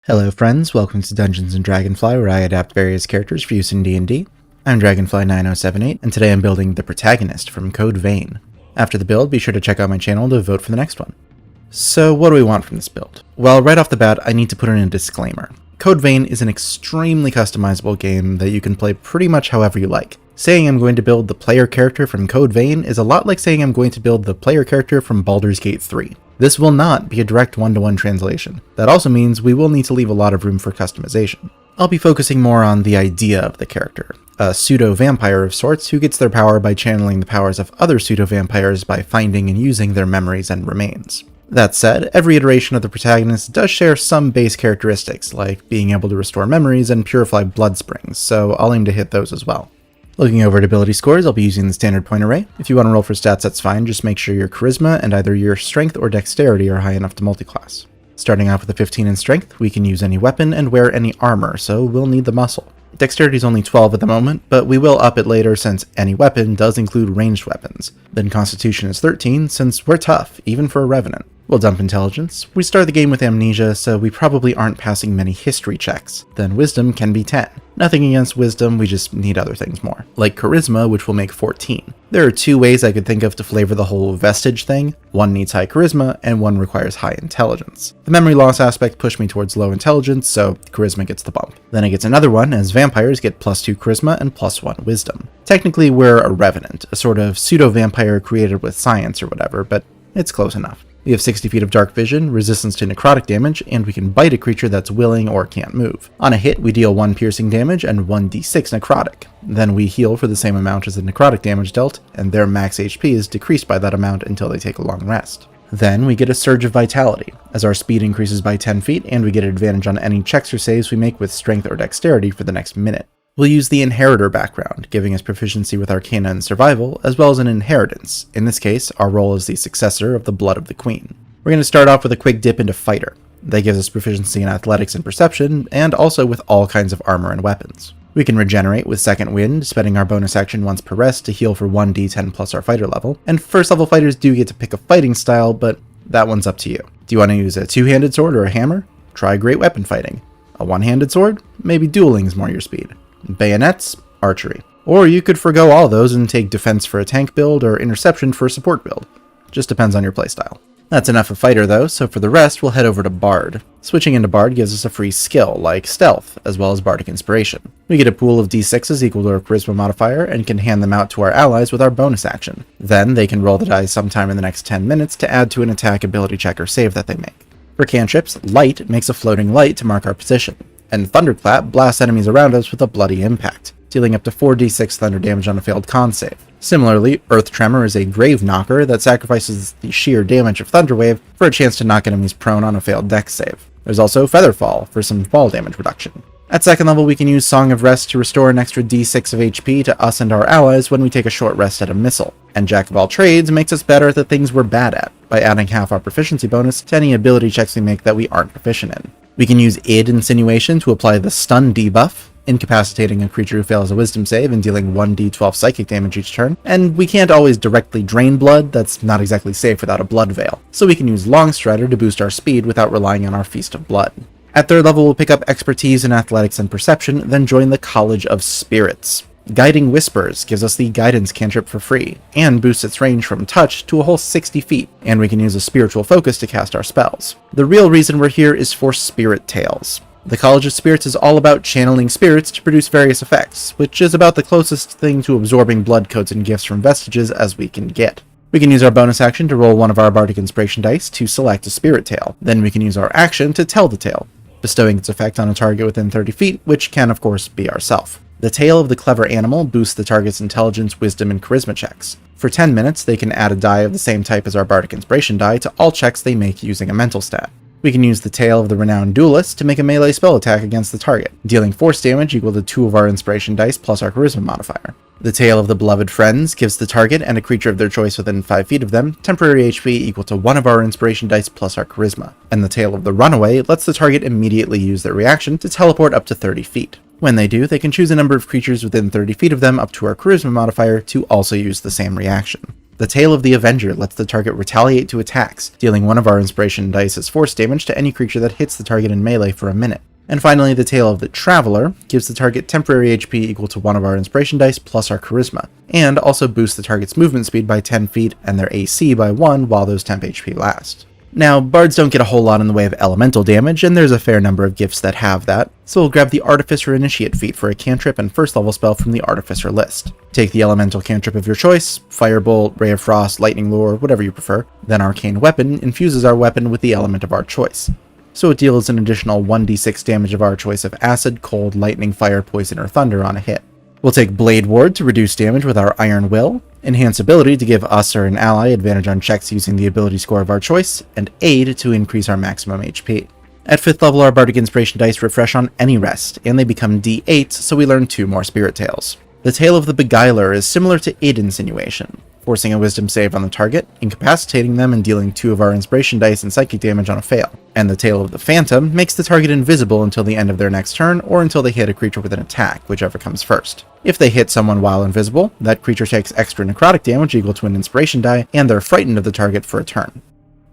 Hello friends, welcome to Dungeons & Dragonfly, where I adapt various characters for use in D&D. I'm Dragonfly9078, and today I'm building the Protagonist from Code Vein. After the build, be sure to check out my channel to vote for the next one. So what do we want from this build? Well, right off the bat, I need to put in a disclaimer. Code Vein is an extremely customizable game that you can play pretty much however you like. Saying I'm going to build the player character from Code Vein is a lot like saying I'm going to build the player character from Baldur's Gate 3. This will not be a direct one-to-one translation. That also means we will need to leave a lot of room for customization. I'll be focusing more on the idea of the character, a pseudo-vampire of sorts who gets their power by channeling the powers of other pseudo-vampires by finding and using their memories and remains. That said, every iteration of the protagonist does share some base characteristics, like being able to restore memories and purify blood springs, so I'll aim to hit those as well. Looking over at ability scores, I'll be using the standard point array. If you want to roll for stats, that's fine, just make sure your charisma and either your strength or dexterity are high enough to multiclass. Starting off with a 15 in strength, we can use any weapon and wear any armor, so we'll need the muscle. Dexterity is only 12 at the moment, but we will up it later since any weapon does include ranged weapons. Then Constitution is 13, since we're tough, even for a Revenant. We'll dump Intelligence. We start the game with Amnesia, so we probably aren't passing many history checks. Then Wisdom can be 10. Nothing against Wisdom, we just need other things more. Like Charisma, which will make 14. There are two ways I could think of to flavor the whole Vestige thing. One needs high Charisma, and one requires high Intelligence. The memory loss aspect pushed me towards low Intelligence, so Charisma gets the bump. Then it gets another one, as Vampires get +2 Charisma and +1 Wisdom. Technically, we're a Revenant, a sort of pseudo-vampire created with science or whatever, but it's close enough. We have 60 feet of dark vision, resistance to necrotic damage, and we can bite a creature that's willing or can't move. On a hit, we deal 1 piercing damage and 1d6 necrotic. Then we heal for the same amount as the necrotic damage dealt, and their max HP is decreased by that amount until they take a long rest. Then we get a surge of vitality, as our speed increases by 10 feet, and we get advantage on any checks or saves we make with strength or dexterity for the next minute. We'll use the Inheritor background, giving us proficiency with Arcana and Survival, as well as an Inheritance. In this case, our role is the successor of the Blood of the Queen. We're going to start off with a quick dip into Fighter. That gives us proficiency in Athletics and Perception, and also with all kinds of armor and weapons. We can regenerate with Second Wind, spending our bonus action once per rest to heal for 1d10 plus our Fighter level, and first level fighters do get to pick a fighting style, but that one's up to you. Do you want to use a two-handed sword or a hammer? Try great weapon fighting. A one-handed sword? Maybe dueling is more your speed. Bayonets, archery. Or you could forgo all those and take defense for a tank build or interception for a support build. Just depends on your playstyle. That's enough of Fighter though, so for the rest we'll head over to Bard. Switching into Bard gives us a free skill, like Stealth, as well as Bardic Inspiration. We get a pool of d6s equal to our Charisma modifier and can hand them out to our allies with our bonus action. Then they can roll the dice sometime in the next 10 minutes to add to an attack, ability check, or save that they make. For cantrips, Light makes a floating light to mark our position, and Thunderclap blasts enemies around us with a bloody impact, dealing up to 4d6 thunder damage on a failed con save. Similarly, Earth Tremor is a grave knocker that sacrifices the sheer damage of Thunderwave for a chance to knock enemies prone on a failed dex save. There's also Featherfall for some fall damage reduction. At second level, we can use Song of Rest to restore an extra d6 of HP to us and our allies when we take a short rest at a missile. And Jack of All Trades makes us better at the things we're bad at, by adding half our proficiency bonus to any ability checks we make that we aren't proficient in. We can use Id Insinuation to apply the stun debuff, incapacitating a creature who fails a wisdom save and dealing 1d12 psychic damage each turn, and we can't always directly drain blood, that's not exactly safe without a blood veil, so we can use Longstrider to boost our speed without relying on our Feast of Blood. At third level, we'll pick up expertise in Athletics and Perception, then join the College of Spirits. Guiding Whispers gives us the Guidance cantrip for free, and boosts its range from touch to a whole 60 feet, and we can use a Spiritual Focus to cast our spells. The real reason we're here is for Spirit Tales. The College of Spirits is all about channeling spirits to produce various effects, which is about the closest thing to absorbing blood codes and gifts from Vestiges as we can get. We can use our bonus action to roll one of our Bardic Inspiration dice to select a Spirit Tale. Then we can use our action to tell the tale, bestowing its effect on a target within 30 feet, which can of course be ourself. The Tale of the Clever Animal boosts the target's intelligence, wisdom, and charisma checks. For 10 minutes, they can add a die of the same type as our Bardic Inspiration die to all checks they make using a mental stat. We can use the Tale of the Renowned Duelist to make a melee spell attack against the target, dealing force damage equal to 2 of our Inspiration dice plus our Charisma modifier. The Tale of the Beloved Friends gives the target and a creature of their choice within 5 feet of them temporary HP equal to 1 of our Inspiration dice plus our Charisma. And the Tale of the Runaway lets the target immediately use their reaction to teleport up to 30 feet. When they do, they can choose a number of creatures within 30 feet of them up to our Charisma modifier to also use the same reaction. The Tale of the Avenger lets the target retaliate to attacks, dealing one of our inspiration dice as force damage to any creature that hits the target in melee for a minute. And finally, the Tale of the Traveler gives the target temporary HP equal to one of our inspiration dice plus our charisma, and also boosts the target's movement speed by 10 feet and their AC by 1 while those temp HP last. Now, bards don't get a whole lot in the way of elemental damage, and there's a fair number of gifts that have that, so we'll grab the Artificer Initiate feat for a cantrip and first level spell from the Artificer list. Take the elemental cantrip of your choice, Firebolt, Ray of Frost, Lightning Lure, whatever you prefer, then Arcane Weapon infuses our weapon with the element of our choice. So it deals an additional 1d6 damage of our choice of Acid, Cold, Lightning, Fire, Poison, or Thunder on a hit. We'll take Blade Ward to reduce damage with our Iron Will, Enhance Ability to give us or an ally advantage on checks using the ability score of our choice, and Aid to increase our maximum HP. At 5th level, our Bardic Inspiration dice refresh on any rest, and they become D8, so we learn 2 more Spirit Tales. The Tale of the Beguiler is similar to Aid Insinuation, forcing a Wisdom save on the target, incapacitating them and dealing 2 of our Inspiration dice and Psychic damage on a fail. And the Tale of the Phantom makes the target invisible until the end of their next turn, or until they hit a creature with an attack, whichever comes first. If they hit someone while invisible, that creature takes extra necrotic damage equal to an Inspiration die, and they're frightened of the target for a turn.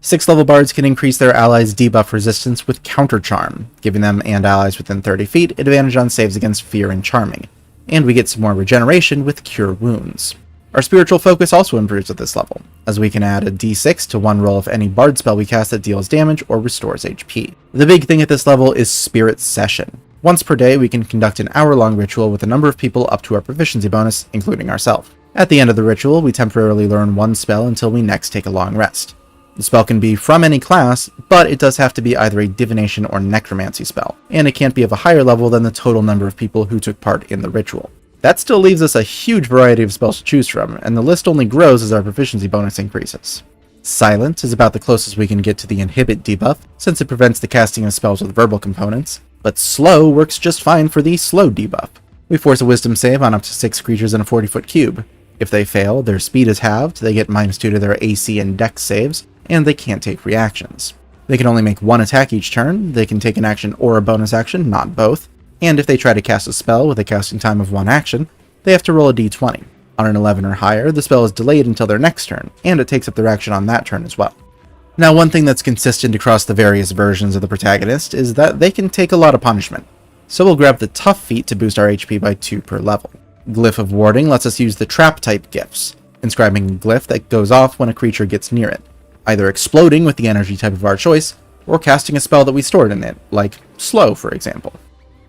6th level bards can increase their allies' debuff resistance with Counter Charm, giving them and allies within 30 feet advantage on saves against Fear and Charming. And we get some more regeneration with Cure Wounds. Our spiritual focus also improves at this level, as we can add a d6 to one roll of any bard spell we cast that deals damage or restores HP. The big thing at this level is Spirit Session. Once per day, we can conduct an hour-long ritual with a number of people up to our proficiency bonus, including ourselves. At the end of the ritual, we temporarily learn one spell until we next take a long rest. The spell can be from any class, but it does have to be either a divination or necromancy spell, and it can't be of a higher level than the total number of people who took part in the ritual. That still leaves us a huge variety of spells to choose from, and the list only grows as our proficiency bonus increases. Silent is about the closest we can get to the Inhibit debuff, since it prevents the casting of spells with verbal components, but Slow works just fine for the Slow debuff. We force a Wisdom save on up to 6 creatures in a 40-foot cube. If they fail, their speed is halved, they get -2 to their AC and Dex saves, and they can't take reactions. They can only make 1 attack each turn, they can take an action or a bonus action, not both, and if they try to cast a spell with a casting time of 1 action, they have to roll a d20. On an 11 or higher, the spell is delayed until their next turn, and it takes up their action on that turn as well. Now, one thing that's consistent across the various versions of the Protagonist is that they can take a lot of punishment, so we'll grab the Tough feat to boost our HP by 2 per level. Glyph of Warding lets us use the Trap-type glyphs, inscribing a glyph that goes off when a creature gets near it, either exploding with the energy type of our choice, or casting a spell that we stored in it, like Slow, for example.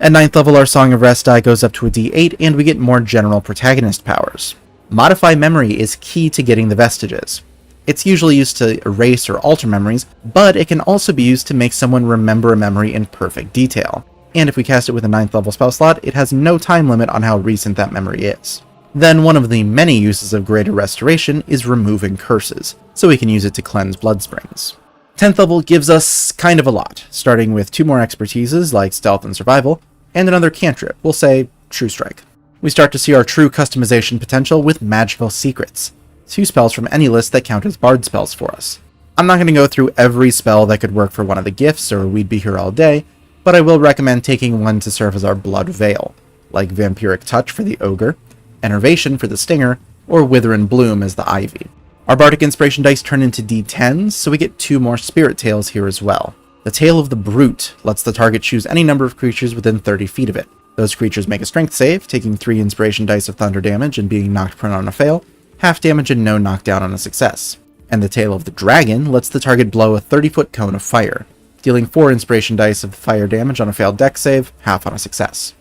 At 9th level, our Song of Rest die goes up to a d8, and we get more general Protagonist powers. Modify Memory is key to getting the Vestiges. It's usually used to erase or alter memories, but it can also be used to make someone remember a memory in perfect detail. And if we cast it with a 9th level spell slot, it has no time limit on how recent that memory is. Then one of the many uses of Greater Restoration is removing curses, so we can use it to cleanse blood springs. 10th level gives us kind of a lot, starting with 2 more expertises like Stealth and Survival, and another cantrip, we'll say True Strike. We start to see our true customization potential with Magical Secrets, 2 spells from any list that count as bard spells for us. I'm not going to go through every spell that could work for one of the gifts, or we'd be here all day, but I will recommend taking one to serve as our Blood Veil, like Vampiric Touch for the Ogre, Enervation for the Stinger, or Wither and Bloom as the Ivy. Our Bardic Inspiration dice turn into d10s, so we get 2 more Spirit Tales here as well. The Tale of the Brute lets the target choose any number of creatures within 30 feet of it. Those creatures make a strength save, taking 3 Inspiration dice of Thunder damage and being knocked prone on a fail, half damage and no knockdown on a success. And the Tale of the Dragon lets the target blow a 30-foot cone of fire, dealing 4 Inspiration dice of fire damage on a failed Dex save, half on a success.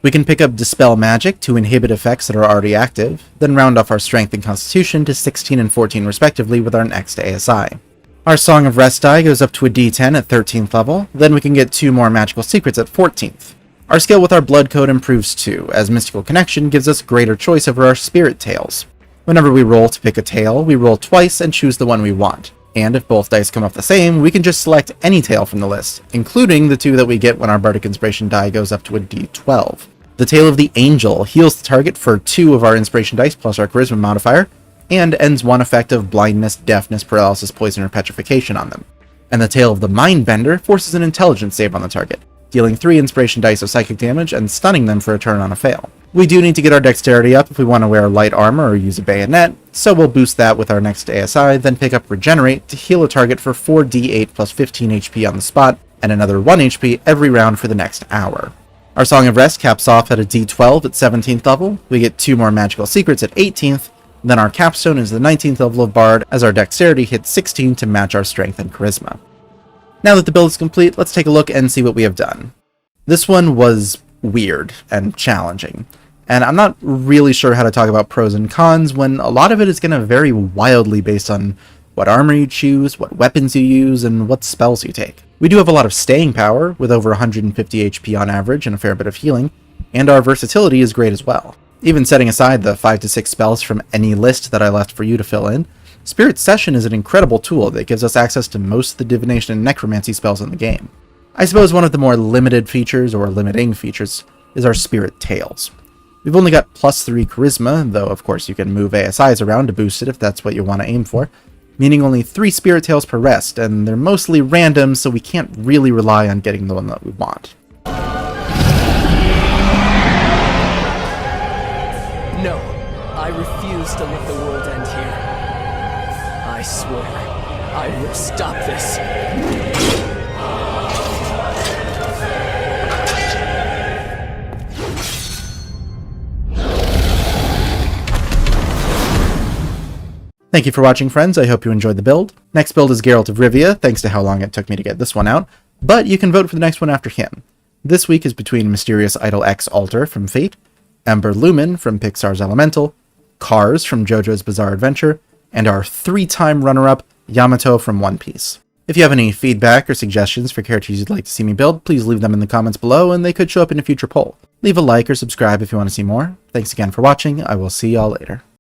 We can pick up Dispel Magic to inhibit effects that are already active, then round off our Strength and Constitution to 16 and 14 respectively with our next ASI. Our Song of Rest die goes up to a d10 at 13th level, then we can get 2 more Magical Secrets at 14th. Our skill with our Blood Code improves too, as Mystical Connection gives us greater choice over our Spirit Tales. Whenever we roll to pick a tale, we roll twice and choose the one we want. And if both dice come up the same, we can just select any tale from the list, including the 2 that we get when our Bardic Inspiration die goes up to a d12. The Tale of the Angel heals the target for 2 of our Inspiration dice plus our Charisma modifier, and ends 1 effect of blindness, deafness, paralysis, poison, or petrification on them. And the Tale of the Mindbender forces an Intelligence save on the target, dealing 3 Inspiration dice of psychic damage and stunning them for a turn on a fail. We do need to get our dexterity up if we want to wear light armor or use a bayonet, so we'll boost that with our next ASI, then pick up Regenerate to heal a target for 4d8 plus 15 HP on the spot, and another 1 HP every round for the next hour. Our Song of Rest caps off at a D12 at 17th level, we get 2 more magical secrets at 18th, then our capstone is the 19th level of Bard as our dexterity hits 16 to match our strength and charisma. Now that the build is complete, let's take a look and see what we have done. This one was weird and challenging, and I'm not really sure how to talk about pros and cons when a lot of it is going to vary wildly based on what armor you choose, what weapons you use, and what spells you take. We do have a lot of staying power, with over 150 HP on average and a fair bit of healing, and our versatility is great as well. Even setting aside the 5 to 6 spells from any list that I left for you to fill in, Spirit Session is an incredible tool that gives us access to most of the divination and necromancy spells in the game. I suppose one of the more limited features, or limiting features, is our Spirit Tails. We've only got +3 charisma, though of course you can move ASIs around to boost it if that's what you want to aim for, meaning only 3 Spirit Tails per rest, and they're mostly random, so we can't really rely on getting the one that we want. No, I refuse to let the world end here. I swear, I will stop this. Thank you for watching, friends. I hope you enjoyed the build. Next build is Geralt of Rivia, thanks to how long it took me to get this one out, but you can vote for the next one after him. This week is between Mysterious Idol X Alter from Fate, Ember Lumen from Pixar's Elemental, Cars from JoJo's Bizarre Adventure, and our 3-time runner-up, Yamato from One Piece. If you have any feedback or suggestions for characters you'd like to see me build, please leave them in the comments below and they could show up in a future poll. Leave a like or subscribe if you want to see more. Thanks again for watching. I will see y'all later.